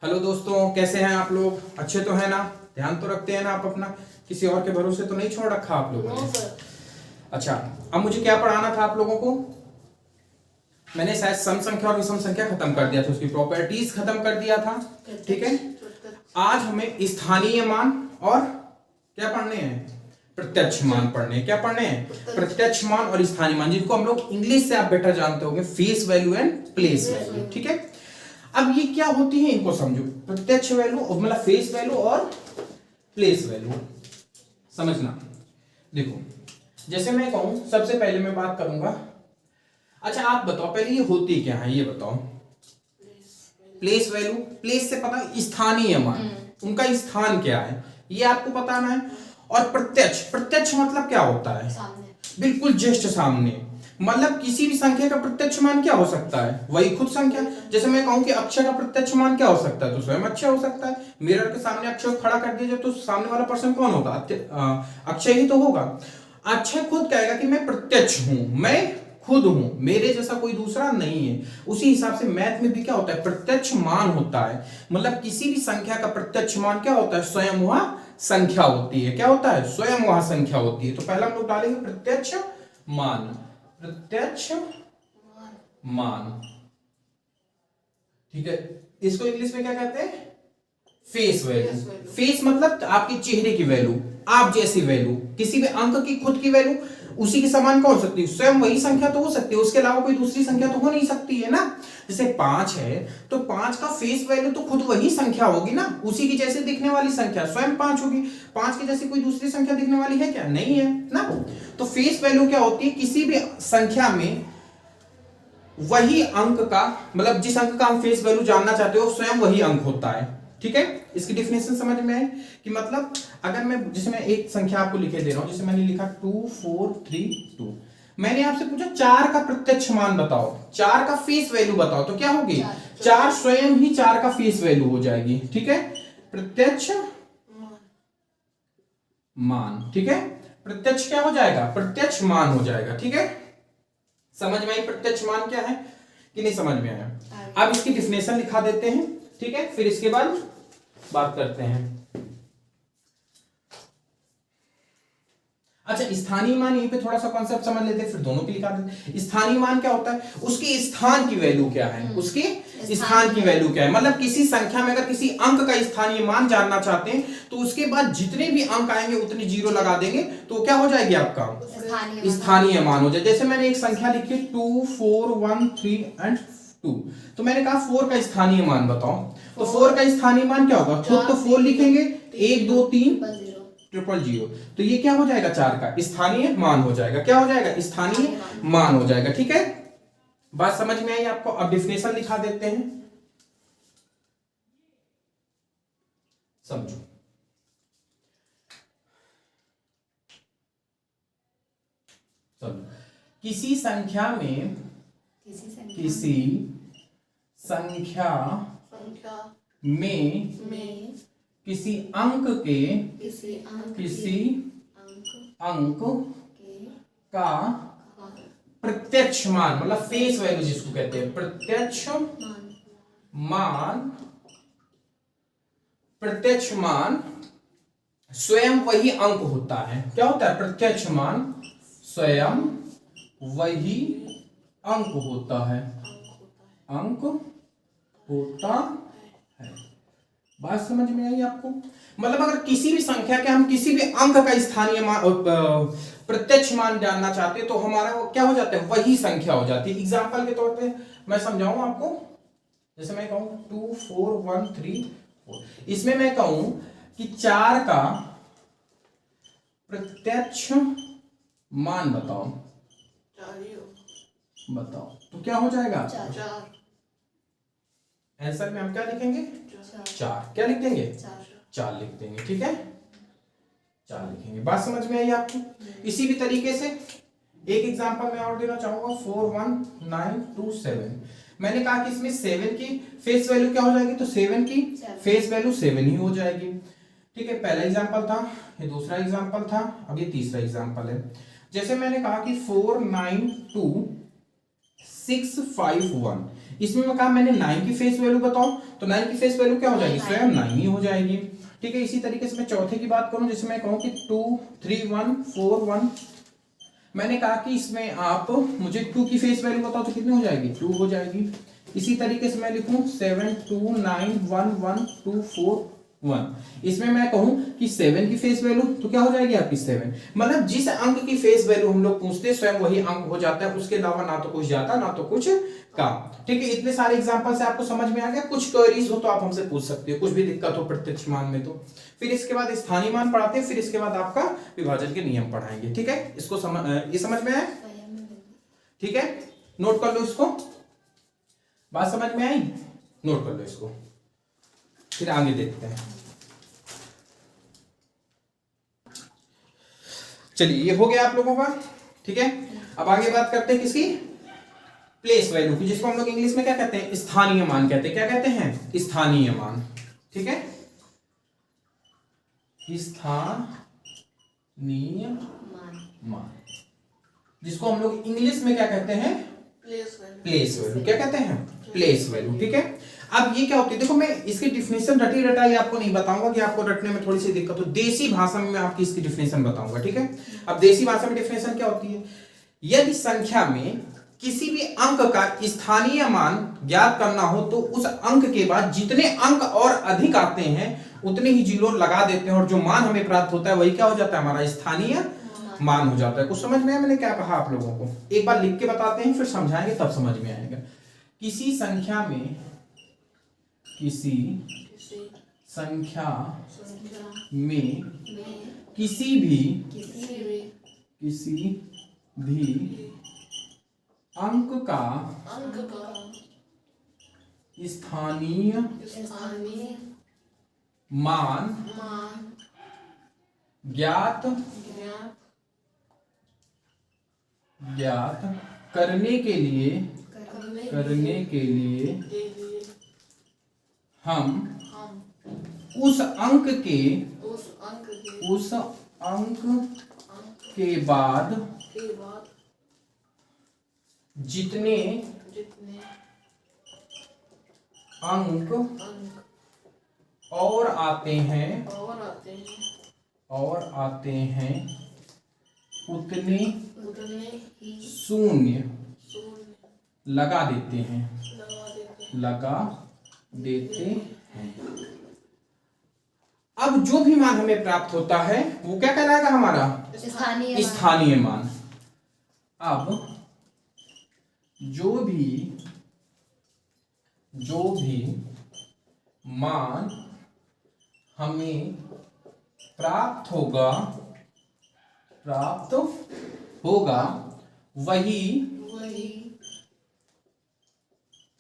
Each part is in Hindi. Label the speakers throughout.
Speaker 1: हेलो दोस्तों, कैसे हैं आप लोग? अच्छे तो हैं ना? ध्यान तो रखते हैं ना आप अपना? किसी और के भरोसे तो नहीं छोड़ रखा आप लोगों ने? अच्छा, अब मुझे क्या पढ़ाना था आप लोगों को? मैंने शायद सम संख्या और विषम संख्या खत्म कर दिया था, उसकी प्रॉपर्टीज खत्म कर दिया था। ठीक है, आज हमें स्थानीय मान और क्या पढ़ने हैं? प्रत्यक्ष मान पढ़ने हैं। क्या पढ़ने हैं? प्रत्यक्ष मान और स्थानीय मान, जिनको हम लोग इंग्लिश से आप बेटर जानते होंगे, face value and place value. ठीक है, अब ये क्या होती है इनको समझो। प्रत्यक्ष वैल्यू मतलब फेस वैल्यू और प्लेस वैल्यू समझना। देखो, जैसे मैं कहूं, सबसे पहले मैं बात करूंगा। अच्छा आप बताओ पहले ये होती क्या है, ये बताओ। प्लेस वैल्यू, प्लेस से पता स्थानीय मान, उनका स्थान क्या है ये आपको बताना है। और प्रत्यक्ष, प्रत्यक्ष मतलब क्या होता है? बिल्कुल जस्ट सामने, मतलब किसी भी संख्या का प्रत्यक्ष मान क्या हो सकता है? वही खुद संख्या। जैसे मैं कहूं कि अक्षय का प्रत्यक्ष मान क्या हो सकता है, तो स्वयं अक्षय हो सकता है। मिरर के सामने अक्षय को खड़ा कर दिया जाए तो सामने वाला पर्सन कौन होगा? अक्षय ही तो होगा। अक्षय खुद कहेगा कि मैं प्रत्यक्ष हूं, मैं खुद हूं, मेरे जैसा कोई दूसरा नहीं है। उसी हिसाब से मैथ में भी क्या होता है? प्रत्यक्ष मान होता है। मतलब किसी भी संख्या का प्रत्यक्ष मान क्या होता है? स्वयं वह संख्या होती है। क्या होता है? स्वयं वह संख्या होती है। तो पहला हम लोग डालेंगे प्रत्यक्ष मान। प्रत्यक्ष मान, ठीक है। इसको इंग्लिश में क्या कहते हैं? Face value. फेस मतलब आपके चेहरे की वैल्यू, आप जैसी वैल्यू, किसी भी अंक की खुद की वैल्यू उसी के समान कौन हो सकती है? स्वयं वही संख्या तो हो सकती है, उसके अलावा कोई दूसरी संख्या तो हो नहीं सकती है ना। जैसे 5 है तो 5 का फेस वैल्यू तो खुद वही संख्या होगी ना, उसी की जैसे दिखने वाली संख्या स्वयं 5 होगी। 5 की जैसी कोई दूसरी संख्या दिखने वाली है क्या? नहीं है ना। तो फेस वैल्यू क्या होती है? किसी भी संख्या में वही अंक का, मतलब जिस अंक का हम फेस वैल्यू जानना चाहते हो स्वयं वही अंक होता है। ठीक है, इसकी डिफिनेशन समझ में आई कि मतलब अगर मैं, जैसे मैं एक संख्या आपको लिखे दे रहा हूं, जैसे मैंने लिखा 2432, मैंने आपसे पूछा 4 का प्रत्यक्ष मान बताओ, 4 का फेस वैल्यू बताओ, तो क्या होगी? 4 स्वयं ही 4 का फेस वैल्यू हो जाएगी। ठीक है, प्रत्यक्ष मान। ठीक है, प्रत्यक्ष क्या हो जाएगा? प्रत्यक्ष मान हो जाएगा। ठीक है, समझ में आई प्रत्यक्ष मान क्या है कि नहीं समझ में आया? अब इसकी डिफिनेशन लिखा देते हैं। ठीक है, फिर इसके बाद बात करते हैं। अच्छा, स्थानीय मान, यहीं पे थोड़ा सा कॉन्सेप्ट समझ लेते हैं, फिर दोनों की लिखा देते हैं। स्थानीय मान क्या होता है? उसके स्थान की वैल्यू क्या है? उसके स्थान की वैल्यू क्या है? मतलब किसी संख्या में अगर किसी अंक का स्थानीय मान जानना चाहते हैं तो उसके बाद जितने भी अंक आएंगे उतने जीरो लगा देंगे तो क्या हो जाएगी आपका? स्थानीय मान हो जाए। जैसे मैंने एक संख्या लिखी 2 4 1 3 एंड 2, तो मैंने कहा 4 का स्थानीय मान बताओ, तो 4 का स्थानीय मान क्या होगा? खुद तो 4 लिखेंगे, 1 2 3 000, तो ये क्या हो जाएगा? 4 का स्थानीय मान हो जाएगा। क्या हो जाएगा? स्थानीय मान हो जाएगा। ठीक है, बात समझ में आई आपको? अब डिफिनेशन लिखा देते हैं, समझो। समझो, किसी संख्या में, किसी संख्या में किसी अंक के, किसी अंक का प्रत्यक्ष मान, मतलब फेस वैल्यू जिसको कहते हैं, प्रत्यक्ष मान, प्रत्यक्ष मान स्वयं वही अंक होता है। क्या होता है? प्रत्यक्ष मान स्वयं वही अंक होता है, अंक होता है। बात समझ में आई आपको? मतलब अगर किसी भी संख्या के हम किसी भी अंक का स्थानीय मान, प्रत्यक्ष मान जानना चाहते हैं तो हमारा वो क्या हो जाता है? वही संख्या हो जाती है। एग्जांपल के तौर पे मैं समझाऊं आपको। जैसे मैं कहूं 2 4 1 3 4, इसमें मैं कहूं कि 4 का प्रत्यक्ष मान बताओ, बताओ, तो क्या हो जाएगा? आंसर में हम क्या लिखेंगे? 4। क्या लिख देंगे? 4 लिख देंगे। ठीक है, 4 लिखेंगे। बात समझ में आई आपको? इसी भी तरीके से एक एग्जांपल मैं और देना चाहूंगा, 4 1 9 2 7। मैंने कहा कि इसमें 7 की फेस वैल्यू क्या हो जाएगी? तो 7 की फेस वैल्यू 7 ही हो जाएगी। ठीक है, पहला एग्जांपल था, ये दूसरा एग्जांपल था, अब ये तीसरा एग्जांपल है। जैसे मैंने कहा कि 4 9 2 6 5 1, इसमें मैं कहा मैंने 9 की फेस वैल्यू बताऊं, तो 9 की फेस वैल्यू क्या हो जाएगी, स्वयं 9 ही हो जाएगी। ठीक है, इसी तरीके से मैं चौथे की बात करूं, जैसे मैं कहूं कि 2 3 1 4 1, मैंने कहा कि इसमें आप मुझे 2 की फेस वैल्यू बताओ तो कितनी हो जाएगी, 2 हो जाएगी। इसी तरीके से मैं लिखूं 7 2 9 1 1 2 4 1, इसमें मैं कहूं कि 7 की फेस वैल्यू तो क्या हो जाएगी आपकी 7, मतलब जिस अंक की फेस वैल्यू हम लोग पूछते हैं स्वयं वही अंक हो जाता है, उसके अलावा ना तो कुछ ज्यादा ना तो कुछ कम। ठीक है, इतने सारे एग्जांपल से आपको समझ में आ गया। कुछ क्वेरीज हो तो आप हमसे पूछ सकते हो, कुछ भी दिक्कत हो प्रत्यक्ष मान में तो। फिर इसके बाद स्थानीय मान पढ़ाते हैं, फिर इसके बाद आपका विभाजन के नियम पढ़ाएंगे। ठीक है, इसको ये समझ में आया? ठीक है, नोट कर लो इसको, बात समझ में आई, नोट कर लो इसको, फिर आगे देखते हैं। चलिए, ये हो गया आप लोगों का। ठीक है, अब आगे बात करते हैं किसकी, प्लेस वैल्यू की, जिसको हम लोग इंग्लिश में क्या कहते हैं, स्थानीय मान कहते हैं। क्या कहते हैं, स्थानीय मान। ठीक है, स्थानीय मान, जिसको हम लोग इंग्लिश में क्या कहते हैं, प्लेस वैल्यू। क्या कहते हैं, प्लेस वैल्यू। ठीक है, अब ये क्या होती है, देखो मैं इसकी डिफिनेशन रटी रटाई आपको नहीं बताऊंगा कि आपको रटने में थोड़ी सी दिक्कत हो, देसी भाषा में मैं आपकी इसकी डिफिनेशन बताऊंगा। ठीक है, अब देसी भाषा में डिफिनेशन क्या होती है, यदि संख्या में किसी भी अंक का स्थानीय मान ज्ञात करना हो तो उस अंक के बाद जितने अंक और अधिक आते हैं उतने ही जीरो लगा देते हैं, और जो मान हमें प्राप्त होता है वही क्या हो जाता है, हमारा स्थानीय मान हो जाता है। कुछ समझ में आया मैंने क्या कहा आप लोगों को? एक बार लिख के बताते हैं, फिर समझाएंगे, तब समझ में आएगा। किसी संख्या में किसी भी अंक का स्थानीय मान ज्ञात करने के लिए हम उस अंक के बाद जितने अंक और आते हैं उतने शून्य लगा देते हैं। अब जो भी मान हमें प्राप्त होता है वो क्या कहलाएगा, हमारा स्थानीय मान। अब जो भी मान हमें प्राप्त होगा वही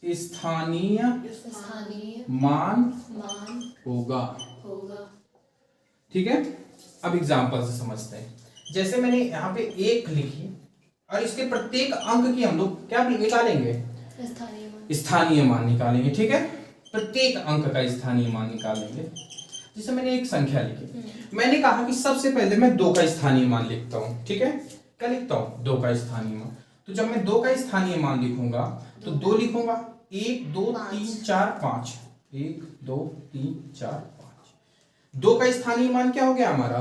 Speaker 1: स्थानीय मान होगा। ठीक है, अब एग्जांपल से समझते हैं। जैसे मैंने यहाँ पे 1 लिखी और इसके प्रत्येक अंक की हम लोग क्या निकालेंगे, स्थानीय मान निकालेंगे। ठीक है, प्रत्येक अंक का स्थानीय मान निकालेंगे। जैसे मैंने एक संख्या लिखी, मैंने कहा कि सबसे पहले मैं 2 का स्थानीय मान लिखता हूं। ठीक है, क्या लिखता हूं, 2 का स्थानीय मान। तो जब मैं 2 का स्थानीय मान लिखूंगा तो 2 लिखूंगा, 1 2 3 4 5, 1 2 3 4 5। 2 का स्थानीय मान क्या हो गया हमारा,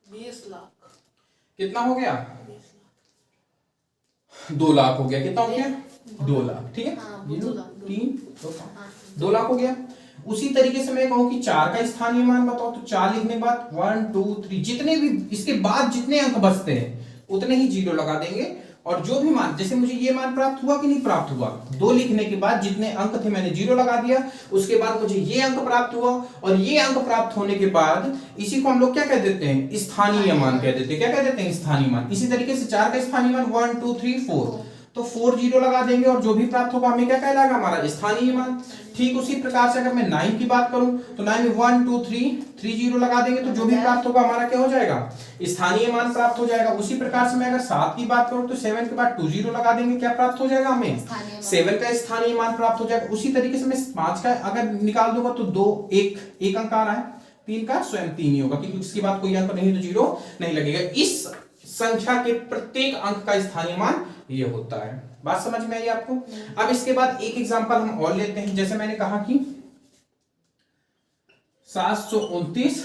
Speaker 2: 20 लाख।
Speaker 1: कितना हो गया, 2 लाख हो गया। कितना हो गया, 2 लाख। ठीक है, 3 2 लाख हो गया। उसी तरीके से मैं कहूं कि 4 का स्थानीय मान बताओ, तो 4 लिखने के बाद 1 2 3 जितने भी इसके बाद जितने अंक बचते हैं उतने ही जीरो लगा देंगे। और जो भी मान, जैसे मुझे ये मान प्राप्त हुआ कि नहीं प्राप्त हुआ, 2 लिखने के बाद जितने अंक थे मैंने जीरो लगा दिया। उसके बाद मुझे ये अंक प्राप्त हुआ, और ये अंक प्राप्त होने के बाद इसी को हम लोग क्या कह देते हैं, स्थानीय मान कह देते हैं। क्या कह देते हैं, स्थानीय मान। इसी तरीके से 4 का स्थानीय मान 1 2 3 4, तो 4 जीरो लगा देंगे, और जो भी प्राप्त होगा हमें क्या कहलाएगा, हमारा स्थानीय मान। ठीक उसी प्रकार से अगर मैं 9 की बात करूं तो 9 में 1 2 3 जीरो लगा देंगे, तो जो भी प्राप्त होगा हमारा क्या हो जाएगा, स्थानीय मान प्राप्त हो जाएगा। उसी प्रकार से मैं अगर 7 की बात करूं तो 7 के बाद 2 जीरो लगा देंगे, क्या प्राप्त हो जाएगा हमें, 7 का स्थानीय मान प्राप्त हो जाएगा। उसी तरीके से मैं 5 का अगर निकाल दूंगा तो 2 1 अंक आ रहा है, 3 का स्वयं 3 ही होगा, क्योंकि उसके बाद कोई अंक नहीं तो जीरो नहीं लगेगा। इस संख्या के प्रत्येक अंक का स्थानीय मान ये होता है। बात समझ में आई आपको? अब इसके बाद एक एग्जांपल हम और लेते हैं। जैसे मैंने कहा कि 729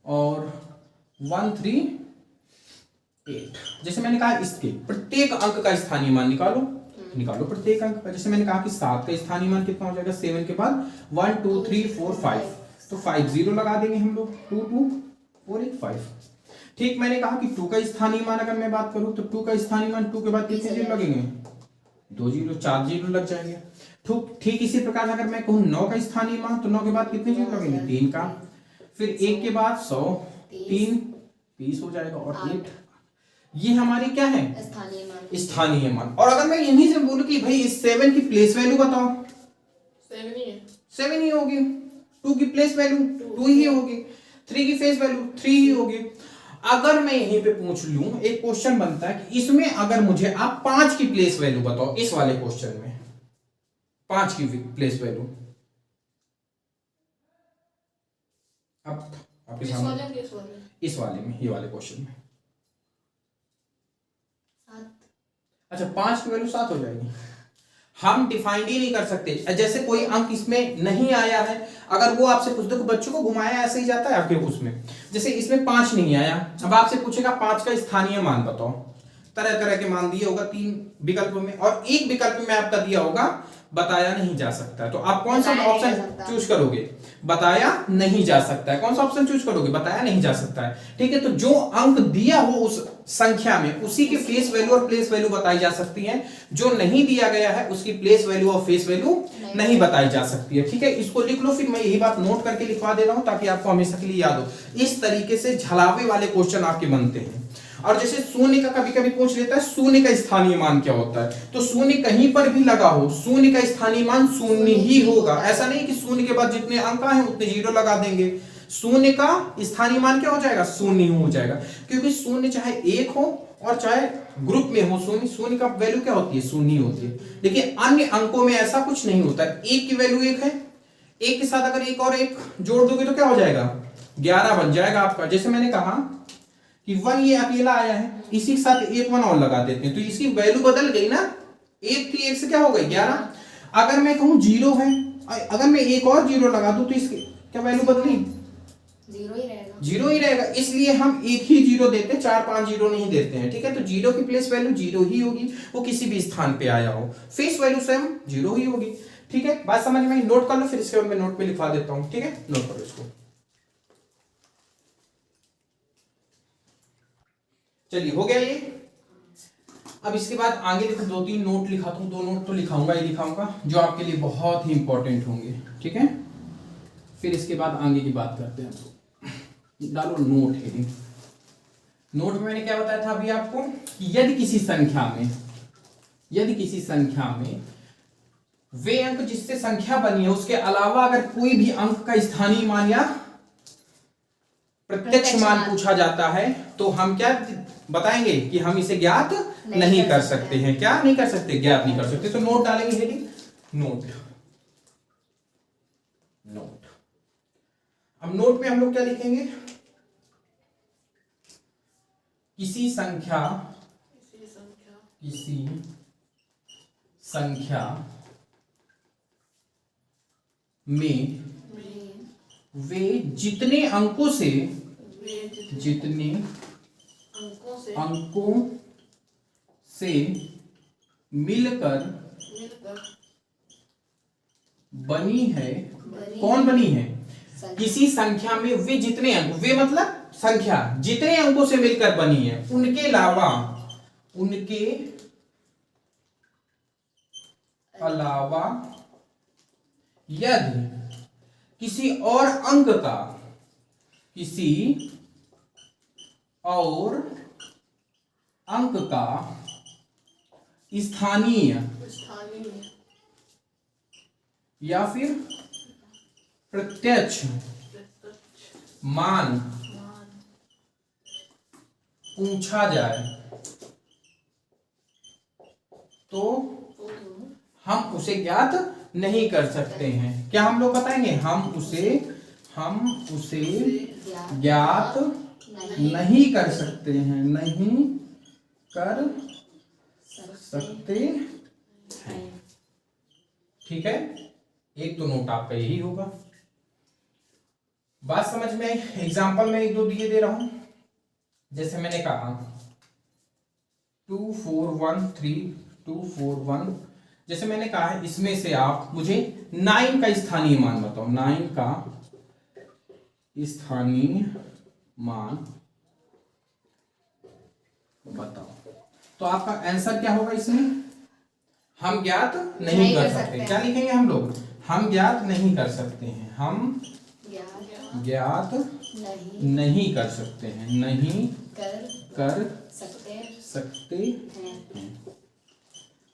Speaker 1: और 138, जैसे मैंने कहा इसके प्रत्येक अंक का स्थानीय मान निकालो प्रत्येक अंक का। जैसे मैंने कहा कि 7 का स्थानीय मान कितना हो जाएगा, 7 के बाद 1 2 3 4 5, तो 5 0 लगा देंगे हम लोग, 2 2 4 8 5। ठीक, मैंने कहा कि 2 का स्थानीय मान अगर मैं बात करूं तो 2 का स्थानीय मान 2 के बाद कितने जीरो लगेंगे, 2 0, 4 जीरो लग जाएंगे। ठीक इसी प्रकार अगर मैं कहूं 9 का स्थानीय मान तो 9 के बाद कितने जीरो लगेंगे, 3 का, फिर 1 के बाद 100, 3 30 हो जाएगा, और 8। ये हमारी क्या है, स्थानीय मान। और अगर मैं यहीं से बोलूं कि भाई इस 7 की प्लेस वैल्यू बताओ, 7 ही होगी। 2 की प्लेस वैल्यू 2 ही होगी। 3 की फेस वैल्यू 3 ही होगी। अगर मैं यहीं पे पूछ लूं, एक क्वेश्चन बनता है कि इसमें अगर मुझे आप 5 की प्लेस वैल्यू बताओ, इस वाले क्वेश्चन में 5 की प्लेस वैल्यू, अब आपके सामने इस वाले में, ये वाले क्वेश्चन में, अच्छा 5 की वैल्यू 7 हो जाएगी। हम डिफाइंड ही नहीं कर सकते। जैसे कोई अंक इसमें नहीं आया है, अगर वो आपसे पूछ दो कि बच्चों को घुमाया ऐसे ही जाता है आपके उसमें, जैसे इसमें 5 नहीं आया, अब आपसे पूछेगा 5 का स्थानीय मान बताओ, तरह तरह के मान दिए होगा 3 विकल्प में, और एक विकल्प में आपका दिया होगा बताया नहीं जा सकता। तो आप कौन सा ऑप्शन चूज करोगे, बताया नहीं जा सकता है। कौन सा ऑप्शन चूज करोगे, बताया नहीं जा सकता है। ठीक है, तो जो अंक दिया हो उस संख्या में, उसी की फेस वैल्यू और प्लेस वैल्यू बताई जा सकती है। जो नहीं दिया गया है उसकी प्लेस वैल्यू और फेस वैल्यू नहीं बताई जा सकती है। ठीक है, इसको लिख लो, फिर मैं यही बात नोट करके लिखवा दे रहा हूं ताकि आपको हमेशा के लिए याद हो। इस तरीके से झलावे वाले क्वेश्चन आपके बनते हैं। और जैसे शून्य का कभी कभी पूछ लेता है, शून्य का स्थानीय मान क्या होता है, तो शून्य कहीं पर भी लगा हो, शून्य का स्थानीय मान शून्य ही होगा। ऐसा नहीं कि शून्य के बाद जितने अंक आए उतने जीरो लगा देंगे। शून्य का स्थानीय मान क्या हो जाएगा, शून्य हो जाएगा, क्योंकि शून्य चाहे एक हो और चाहे ग्रुप में हो, शून्य का वैल्यू क्या होती है, शून्य होती है। लेकिन अन्य अंकों में ऐसा कुछ नहीं होता है। एक की वैल्यू एक है, एक के साथ अगर एक और एक जोड़ दोगे तो क्या हो जाएगा, 11 बन जाएगा आपका। जैसे मैंने कहा कि 1 ये अकेला आया है, इसी के साथ एक 1 और लगा देते हैं तो इसकी वैल्यू बदल गई ना, एक थी, एक से क्या हो गई 11। अगर मैं कहूं 0 है, अगर मैं एक और 0 लगा दूं तो इसकी क्या वैल्यू बदली, 0 ही रहेगा। इसलिए हम एक ही 0 देते हैं, 4-5 0 नहीं देते हैं। ठीक है, तो 0 की प्लेस वैल्यू 0 ही होगी, वो किसी भी स्थान पे आया हो। फेस वैल्यू स्वयं 0 ही होगी। ठीक है, बात समझ में, नोट कर लो, फिर इसके बाद मैं नोट पे लिखवा देता हूं। ठीक है, नोट करो इसको। चलिए, हो गया ये। अब इसके बाद आगे देखो 2-3 नोट लिखाता हूं, 2 नोट तो लिखाऊंगा ही लिखाऊंगा जो आपके लिए बहुत ही इंपॉर्टेंट होंगे। ठीक है, फिर इसके बाद आगे की बात करते हैं। डालो नोट हेडिंग। नोट में मैंने क्या बताया था अभी आपको कि यदि किसी संख्या में वे अंक जिससे संख्या बनी है उसके अलावा अगर कोई भी अंक का स्थानीय मान या प्रत्यक्ष मान पूछा जाता है तो हम क्या बताएंगे कि हम इसे ज्ञात नहीं कर सकते हैं। क्या नहीं कर सकते, ज्ञात नहीं कर सकते। तो नोट डालेंगे हेडिंग नोट। अब नोट में हम लोग क्या लिखेंगे, किसी संख्या में वे जितने अंकों से मिलकर बनी है। कौन बनी है, किसी संख्या में वे जितने अंक, वे मतलब संख्या जितने अंकों से मिलकर बनी है, उनके अलावा यदि किसी और अंक का स्थानीय या फिर प्रत्यक्ष मान पूछा जाए तो हम उसे ज्ञात नहीं कर सकते हैं। क्या हम लोग बताएंगे, हम उसे ज्ञात नहीं कर सकते हैं, नहीं कर सकते हैं। ठीक है, एक तो नोट आपका यही होगा। बात समझ में आई? एग्जाम्पल में एक दो दिए दे रहा हूं। जैसे मैंने कहा 2413241, जैसे मैंने कहा है इसमें से आप मुझे 9 का स्थानीय मान बताओ। 9 का स्थानीय मान बताओ। तो आपका आंसर क्या होगा इसमें? हम ज्ञात नहीं कर सकते। क्या लिखेंगे हम लोग? हम ज्ञात नहीं कर सकते हैं। हम ज्ञात नहीं कर सकते हैं, नहीं कर सकते हैं।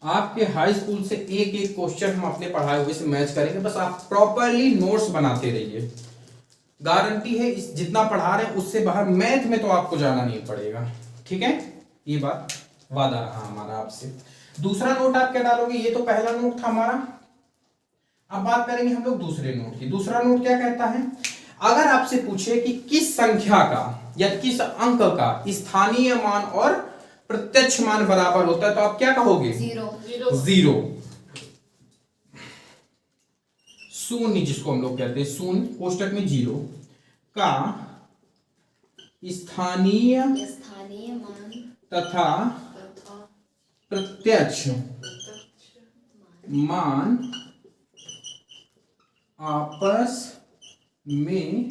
Speaker 1: आपके हाई स्कूल से एक एक क्वेश्चन हम अपने पढ़ाए हुए से मैच करेंगे। बस आप प्रॉपरली नोट्स बनाते रहिए। गारंटी है इस जितना पढ़ा रहे हैं उससे बाहर मैथ में तो आपको जाना नहीं पड़ेगा। ठीक है, ये बात वादा रहा हमारा आपसे। दूसरा नोट आप क्या डालोगे? ये तो पहला नोट था हमारा। अब बात करेंगे हम लोग दूसरे नोट की। दूसरा नोट क्या कहता है? अगर आपसे पूछे कि किस संख्या का या किस अंक का स्थानीय मान और प्रत्यक्ष मान बराबर होता है, तो आप क्या कहोगे? जीरो। शून्य जिसको हम लोग कहते हैं, शून्य कोष्टक में जीरो का स्थानीय
Speaker 2: मान
Speaker 1: तथा प्रत्यक्ष मान आपस में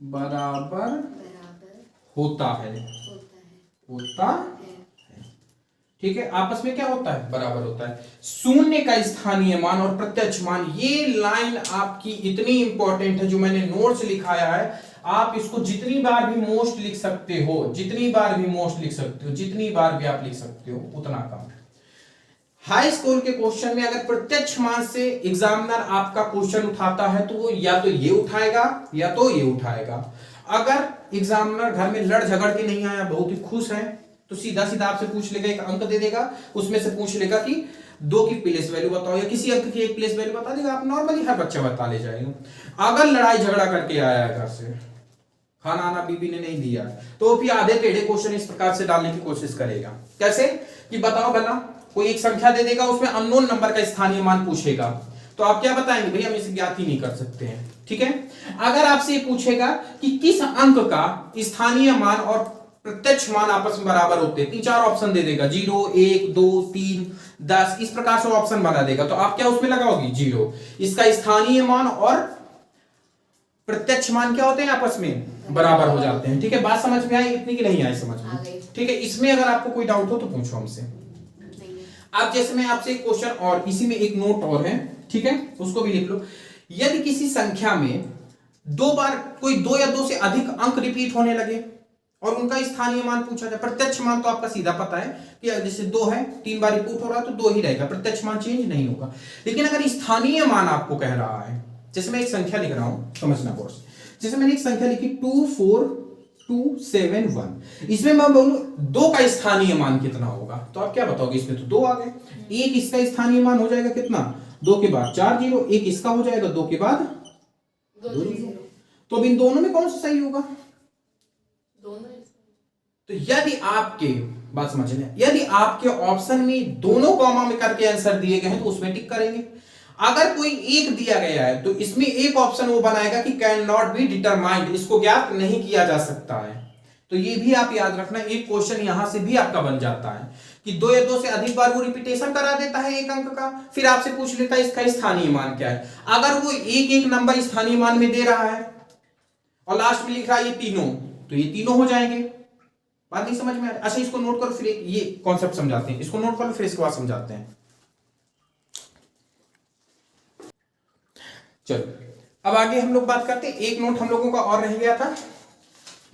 Speaker 1: बराबर होता है। ठीक है, आपस में क्या होता है? बराबर होता है। शून्य का स्थानीय मान और प्रत्यक्ष मान, ये लाइन आपकी इतनी इंपॉर्टेंट है जो मैंने नोट्स लिखाया है। आप इसको जितनी बार भी मोस्ट लिख सकते हो, जितनी बार भी मोस्ट लिख सकते हो, जितनी बार भी आप लिख सकते हो उतना कम। हाई स्कूल के क्वेश्चन में अगर प्रत्यक्ष मान से एग्जामिनर आपका क्वेश्चन उठाता है तो वो या तो ये उठाएगा या तो ये उठाएगा। अगर एग्जामिनर घर में लड़ झगड़ के नहीं आया, बहुत ही खुश है, तो सीधा सीधा आपसे पूछ लेगा, एक अंक दे देगा, उसमें से पूछ लेगा कि 2 की प्लेस वैल्यू बताओ या किसी अंक की एक प्लेस वैल्यू बता देगा। आप नॉर्मली हर बच्चा बता ले जाएगा। अगर लड़ाई झगड़ा करके आया है घर से, खाना आना बीबी ने नहीं दिया, तो फिर आधे टेढ़े क्वेश्चन इस प्रकार से डालने की कोशिश करेगा। कैसे कि बताओ भला, कोई एक संख्या दे देगा, उसमें अननोन नंबर का स्थानीय मान पूछेगा, तो आप क्या बताएंगे? भाई हम इसे ज्ञात ही नहीं कर सकते हैं। ठीक है, अगर आपसे ये पूछेगा कि किस अंक का स्थानीय मान और प्रत्यक्ष मान आपस में बराबर होते हैं, 3-4 ऑप्शन दे देगा, 0, 1, 2, 3, 10, इस प्रकार से ऑप्शन बना देगा, तो आप क्या उसमें लगाओगे? 0। इसका स्थानीय मान और प्रत्यक्ष मान क्या होते हैं? आपस में बराबर हो जाते हैं। ठीक है, बात समझ में आई? इतनी की नहीं आई समझ में? ठीक है, इसमें अगर आपको कोई डाउट हो तो पूछो हमसे। अब जैसे मैं आपसे एक क्वेश्चन और इसी में एक नोट और है, ठीक है, उसको भी लिख लो। यदि किसी संख्या में 2 बार कोई 2 या 2 से अधिक अंक रिपीट होने लगे और उनका स्थानीय मान पूछा जाए, प्रत्यक्ष मान तो आपका सीधा पता है कि जैसे 2 है, 3 बार रिपीट हो रहा है तो 2 ही रहेगा, प्रत्यक्ष मान चेंज नहीं होगा। लेकिन अगर स्थानीय मान आपको कह रहा है, जैसे मैं एक संख्या लिख रहा हूं, समझना कोर्स, जैसे मैंने एक संख्या लिखी 24271, इसमें मैं बोलूं 2 का स्थानीय मान कितना होगा, तो आप क्या बताओगे? इसमें तो 2 आ गए। एक इसका स्थानीय मान हो जाएगा कितना? 2 के बाद 4 जीरो, एक इसका हो जाएगा 2 के बाद 2 जीरो। तो अब इन दोनों में कौन सा सही होगा? तो यदि आपके, बात समझ लें, यदि आपके ऑप्शन में दोनों कॉमा में करके आंसर दिए गए हैं तो उसमें टिक करेंगे। अगर कोई एक दिया गया है तो इसमें एक ऑप्शन वो बनाएगा कि कैन नॉट बी डिटरमाइंड, इसको ज्ञात नहीं किया जा सकता है। तो ये भी आप याद रखना, एक क्वेश्चन यहां से भी आपका बन जाता है कि 2 या 2 से अधिक बार वो रिपीटेशन करा देता है एक अंक का, फिर आपसे पूछ लेता है इसका स्थानीय मान क्या है। अगर वो एक नंबर स्थानीय मान में दे रहा है और लास्ट में लिख रहा है ये तीनों, तो ये तीनों हो जाएंगे। बात नहीं समझ में आ रही? अच्छा, इसको नोट करो, फिर ये कॉन्सेप्ट समझाते हैं। इसको नोट करो, फिर इसके बाद समझाते हैं। चलो अब आगे हम लोग बात करते हैं। एक नोट हम लोगों का और रह गया था,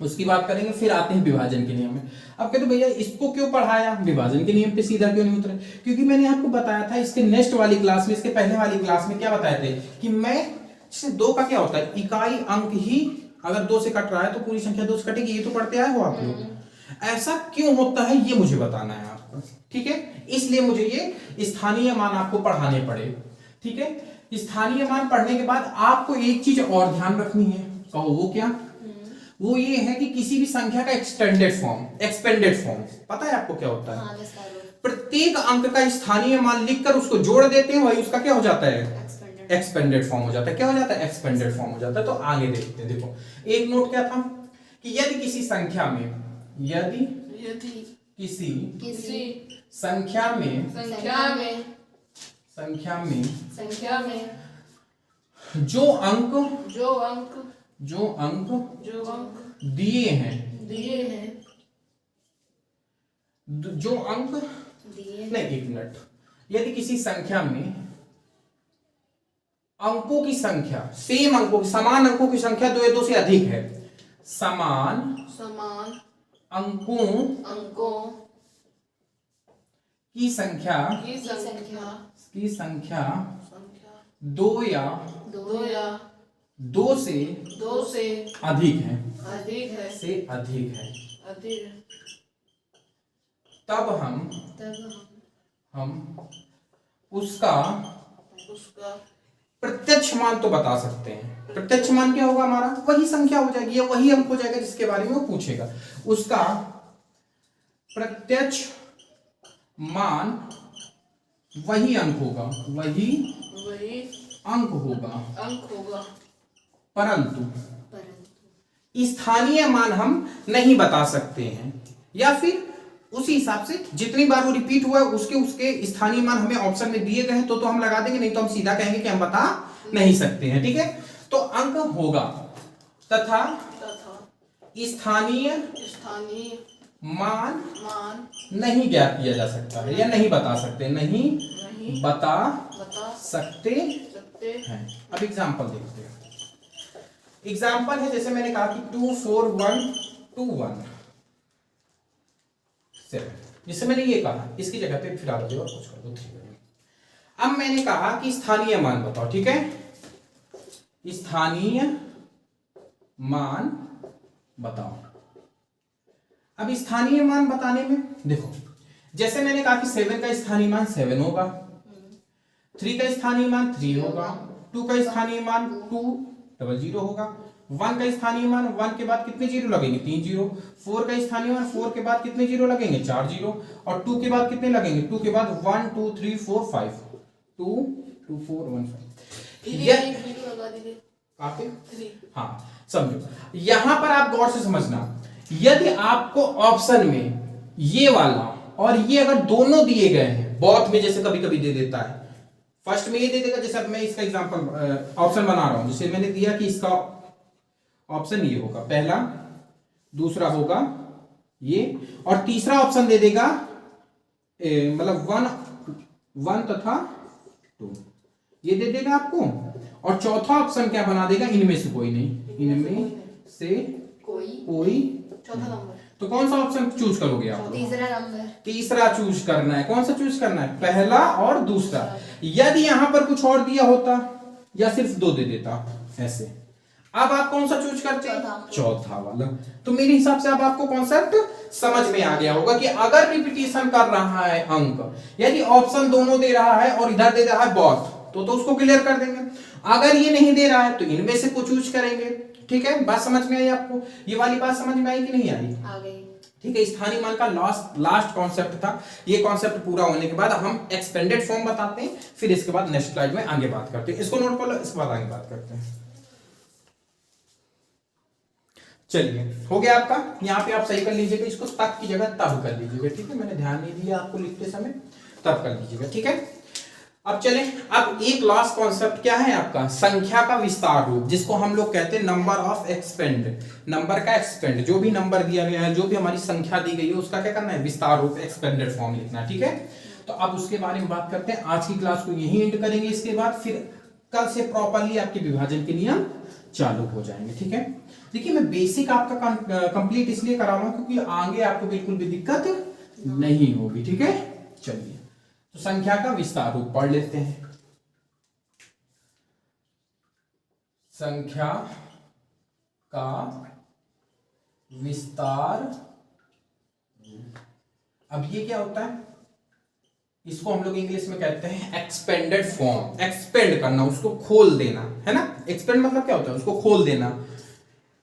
Speaker 1: उसकी बात करेंगे, फिर आते हैं विभाजन के नियम में। अब कहते भैया इसको क्यों पढ़ाया, विभाजन के नियम पे सीधा क्यों नहीं उतरे? क्योंकि मैंने आपको बताया था इसके नेक्स्ट वाली क्लास में, इसके पहले वाली क्लास में क्या बताए थे कि मैं जैसे 2 का क्या होता है, इकाई अंक ही अगर 2 से कट रहा है तो पूरी संख्या 2 से कटेगी, ये तो पढ़ते आए हो आप लोग। ऐसा क्यों होता है ये मुझे बताना है आपको, ठीक है? इसलिए मुझे ये स्थानीय मान आपको पढ़ाने पड़े, ठीक है? स्थानीय मान पढ़ने के बाद आपको एक चीज और ध्यान रखनी है, कहो वो क्या? वो ये है कि किसी भी संख्या का एक्सपेंडेड फॉर्म पता है आपको क्या होता है?
Speaker 3: हाँ, विस्तार रूप।
Speaker 1: प्रत्येक अंक का स्थानीय मान लिखकर उसको जोड़ देते हैं, वही उसका क्या हो जाता है?
Speaker 3: एक्सपेंडेड।
Speaker 1: एक्सपेंडेड फॉर्म हो जाता है। क्या हो जाता है? एक्सपेंडेड फॉर्म हो जाता है। तो आगे देखते हैं। देखो एक नोट क्या था कि यदि किसी संख्या में
Speaker 2: यदि
Speaker 1: किसी
Speaker 3: किसी
Speaker 1: संख्या में
Speaker 2: संख्या में
Speaker 3: संख्या में
Speaker 1: जो अंक
Speaker 2: जो अंक
Speaker 1: दिए हैं
Speaker 2: दिए हैं
Speaker 1: जो अंक
Speaker 3: दिए
Speaker 1: नहीं, एक मिनट। यदि किसी संख्या में अंकों की संख्या समान अंकों की संख्या दो या दो से अधिक है, समान अंकों
Speaker 2: अंकों
Speaker 1: की संख्या
Speaker 2: की संख्या
Speaker 1: दो या दो से अधिक है
Speaker 2: अधिक है
Speaker 1: तब हम उसका प्रत्यक्ष मान तो बता सकते हैं। प्रत्यक्ष मान क्या होगा? हमारा वही संख्या हो जाएगी या वही अंक हो जाएगा जिसके बारे में वो पूछेगा। उसका प्रत्यक्ष मान वही अंक होगा, वही अंक होगा। परंतु स्थानीय मान हम नहीं बता सकते हैं, या फिर उसी हिसाब से जितनी बार वो रिपीट हुआ है उसके स्थानीय मान हमें ऑप्शन में दिए गए हैं तो हम लगा देंगे, नहीं तो हम सीधा कहेंगे कि हम बता नहीं सकते हैं। ठीक है, तो अंक होगा तथा स्थानीय मान नहीं ज्ञात किया जा सकता है या नहीं बता सकते, नहीं बता सकते हैं। अब एग्जांपल देखते हैं। एग्जांपल है जैसे मैंने कहा कि 2 4 1 2 1 7। जिससे मैंने ये कहा इसकी जगह पे फिर आ जाओ और कुछ कर दो 3। अब मैंने कहा कि स्थानीय मान बताओ। ठीक है, स्थानीय मान बताओ। अब स्थानीय मान बताने में देखो, जैसे मैंने कहा कि 7 का स्थानीय मान 7 होगा, 3 का स्थानीय मान 3 होगा, 2 का स्थानीय मान 200 होगा, 1 का स्थानीय मान 1 के बाद कितने जीरो लगेंगे? 3 जीरो। 4 का स्थानीय मान 4 के बाद कितने जीरो लगेंगे? 4 जीरो। और 2 के बाद कितने लगेंगे? 2 के बाद 1 2 3 4 5 2 2 4 1 5। हाँ समझो, यहां पर आप गौर से समझना, यदि आपको ऑप्शन में ये वाला और ये अगर दोनों दिए गए हैं, बोथ में जैसे कभी कभी दे देता है, फर्स्ट में ये दे देगा, जैसे अब मैं इसका एग्जांपल ऑप्शन बना रहा हूं, जैसे मैंने दिया कि इसका ऑप्शन ये होगा पहला, दूसरा होगा ये, और तीसरा ऑप्शन दे देगा मतलब 1 तथा 2 ये दे देगा आपको, और चौथा ऑप्शन क्या बना देगा? इनमें से कोई नहीं, इनमें से कोई
Speaker 2: चौथा नंबर।
Speaker 1: तो कौन सा ऑप्शन चूज करोगे आप?
Speaker 3: तीसरा
Speaker 1: चूज करना है। कौन सा चूज करना है? पहला और दूसरा। यदि यहां पर कुछ और दिया होता या सिर्फ 2 दे देता ऐसे, अब आप कौन सा चूज करते हैं? चौथा वाला। तो मेरे हिसाब से अब आपको कॉन्सेप्ट समझ में आ गया होगा कि अगर रिपीटिशन कर रहा है अंक, यदि ऑप्शन दोनों दे रहा है और इधर दे रहा है बोथ, तो उसको क्लियर कर देंगे। अगर ये नहीं दे रहा है तो इनमें से कुछ चूज करेंगे। ठीक है, बात समझ में आई आपको? ये वाली बात समझ में आई कि नहीं आई?
Speaker 3: आ गई।
Speaker 1: ठीक है, स्थानीय मान का लास्ट कॉन्सेप्ट था। ये कॉन्सेप्ट पूरा होने के बाद हम एक्सपेंडेड फॉर्म बताते हैं, फिर इसके बाद नेक्स्ट स्लाइड में आगे बात करते हैं। इसको नोट कर लो, इसके बाद आगे बात करते हैं। चलिए, हो गया आपका। यहाँ पे आप सही कर लीजिएगा, इसको तक की जगह तब कर लीजिएगा। ठीक है, मैंने ध्यान नहीं दिया आपको लिखते समय, तब कर लीजिएगा। ठीक है, अब चले, अब एक लास्ट कॉन्सेप्ट क्या है आपका? संख्या का विस्तार रूप, जिसको हम लोग कहते हैं नंबर ऑफ एक्सपेंड। नंबर का एक्सपेंड, जो भी नंबर दिया गया है, जो भी हमारी संख्या दी गई है, उसका क्या करना है? विस्तार रूप, एक्सपेंडेड फॉर्म लिखना है। ठीक है, तो अब उसके बारे में बात करते हैं। आज की क्लास को यही एंड करेंगे, इसके बाद फिर कल से प्रॉपरली आपके विभाजन के नियम चालू हो जाएंगे। ठीक है, देखिए मैं बेसिक आपका कंप्लीट इसलिए करा रहा हूं क्योंकि आगे आपको बिल्कुल भी दिक्कत नहीं होगी। ठीक है, चलिए तो संख्या का विस्तार रूप पढ़ लेते हैं। संख्या का विस्तार, अब ये क्या होता है? इसको हम लोग इंग्लिश में कहते हैं एक्सपेंडेड फॉर्म। एक्सपेंड करना, उसको खोल देना, है ना? एक्सपेंड मतलब क्या होता है? उसको खोल देना।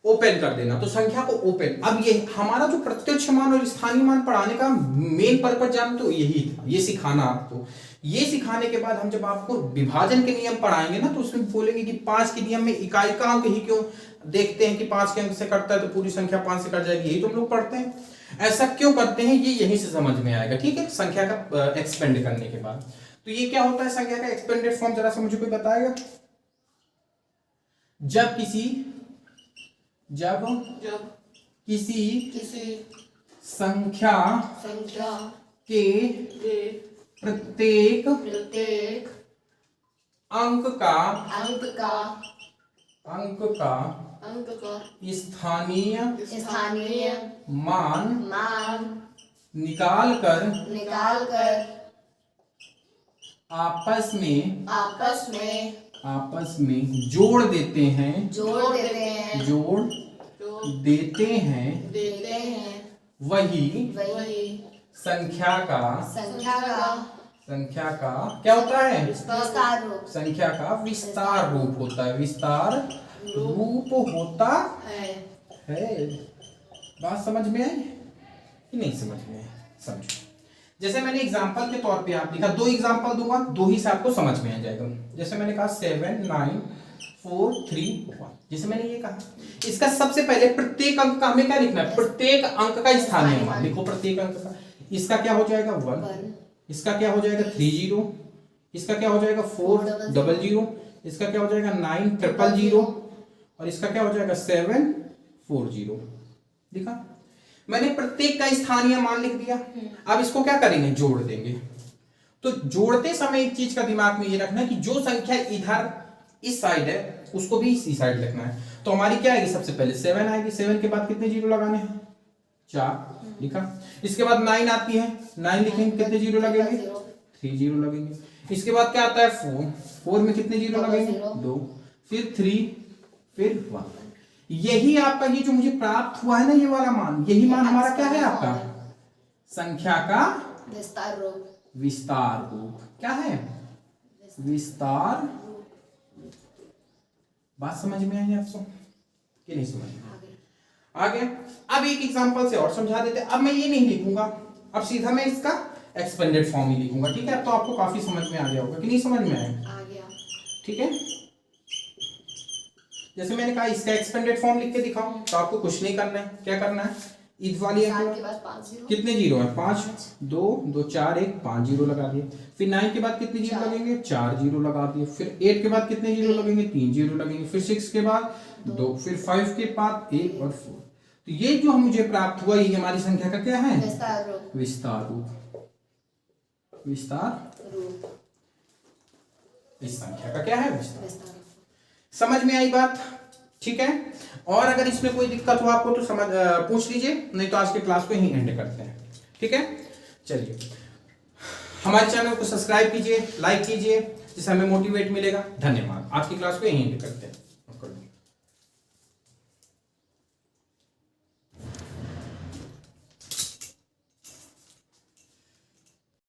Speaker 1: ओपन कर देना, तो संख्या को ओपन। अब ये हमारा जो प्रत्यक्ष मान और स्थानीय मान पढ़ाने का मेन पर्पज जान तो यही था, ये सिखाना आपको। ये सिखाने के बाद हम जब आपको विभाजन के नियम पढ़ाएंगे ना, तो उसमें बोलेंगे कि 5 के नियम में इकाई का अंक ही क्यों देखते हैं कि 5 के अंक से कटता है तो पूरी संख्या 5 से कट जाएगी, यही तो हम लोग पढ़ते हैं। ऐसा क्यों करते हैं ये यहीं से समझ में आएगा, ठीक है, संख्या का एक्सपेंड करने के बाद। तो ये क्या होता है संख्या का एक्सपेंडेड फॉर्म, जरा सा मुझे कोई बताएगा। जब किसी संख्या के प्रत्येक अंक का स्थानीय मान निकाल कर आपस में जोड़ देते हैं वही संख्या का क्या होता है, संख्या का विस्तार रूप होता है, विस्तार रूप होता है। बात समझ में आई कि नहीं समझ में आई? समझो, जैसे मैंने एग्जांपल के तौर पे आप लिखा, 2 एग्जांपल दूंगा, 2 ही से आपको समझ में आ जाएगा। जैसे मैंने कहा 7 9 4 3 1, जैसे मैंने ये कहा, इसका सबसे पहले प्रत्येक अंक का हमें क्या लिखना है, प्रत्येक अंक का स्थानीय मान लिखो। प्रत्येक अंक का इसका क्या हो जाएगा 1, इसका क्या हो जाएगा 30, इसका क्या हो जाएगा 400, इसका क्या हो जाएगा 900, और इसका क्या हो जाएगा 740। लिखा मैंने, प्रत्येक का स्थानीय मान लिख दिया। अब इसको क्या करेंगे, जोड़ देंगे। तो जोड़ते समय एक चीज का दिमाग में ये रखना है कि जो संख्या इधर इस साइड है उसको भी इसी साइड लिखना है। तो हमारी क्या आएगी, सबसे पहले 7 आएगी, 7 के बाद कितने जीरो लगाने हैं, 4 लिखा। इसके बाद 9 आती है, 9 लिखेंगे, कितने जीरो लगेंगे, 3 जीरो लगेंगे। इसके बाद क्या आता है 4 में कितने जीरो लगेंगे, 2, फिर 3, फिर 1। यही आपका ये जो मुझे प्राप्त हुआ है ना, ये वाला मान, यही मान हमारा क्या है, आपका संख्या का विस्तार रूप। क्या है, विस्तार। बात समझ में आई आपको कि नहीं समझ में? आगे अब एक एग्जांपल से और समझा देते। अब मैं ये नहीं लिखूंगा, अब सीधा मैं इसका एक्सपेंडेड फॉर्म ही लिखूंगा, ठीक है। अब तो आपको काफी समझ में आ गया होगा कि नहीं समझ में आया, ठीक है। जैसे मैंने कहा इसका एक्सपेंडेड फॉर्म लिख के दिखाओ, तो आपको कुछ नहीं करना है। क्या करना है, इस वाली कितने जीरो है, 5, 2 2 4 1 5 जीरो लगा दिए। फिर 9 के बाद कितने जीरो लगेंगे, 4 जीरो लगा दिए। फिर 8 के बाद कितने जीरो लगेंगे, 3 जीरो लगेंगे। फिर 6 के बाद 2, फिर 5 के बाद 1 और 4। तो ये जो मुझे प्राप्त हुआ, ये हमारी संख्या का क्या है, विस्तार रूप। विस्तार रूप इस संख्या का क्या है, विस्तार। समझ में आई बात, ठीक है। और अगर इसमें कोई दिक्कत हो आपको तो समझ पूछ लीजिए, नहीं तो आज के क्लास को यहीं एंड करते हैं, ठीक है। चलिए, हमारे चैनल को सब्सक्राइब कीजिए, लाइक कीजिए, जिससे हमें मोटिवेट मिलेगा। धन्यवाद। आज की क्लास को यहीं एंड करते हैं।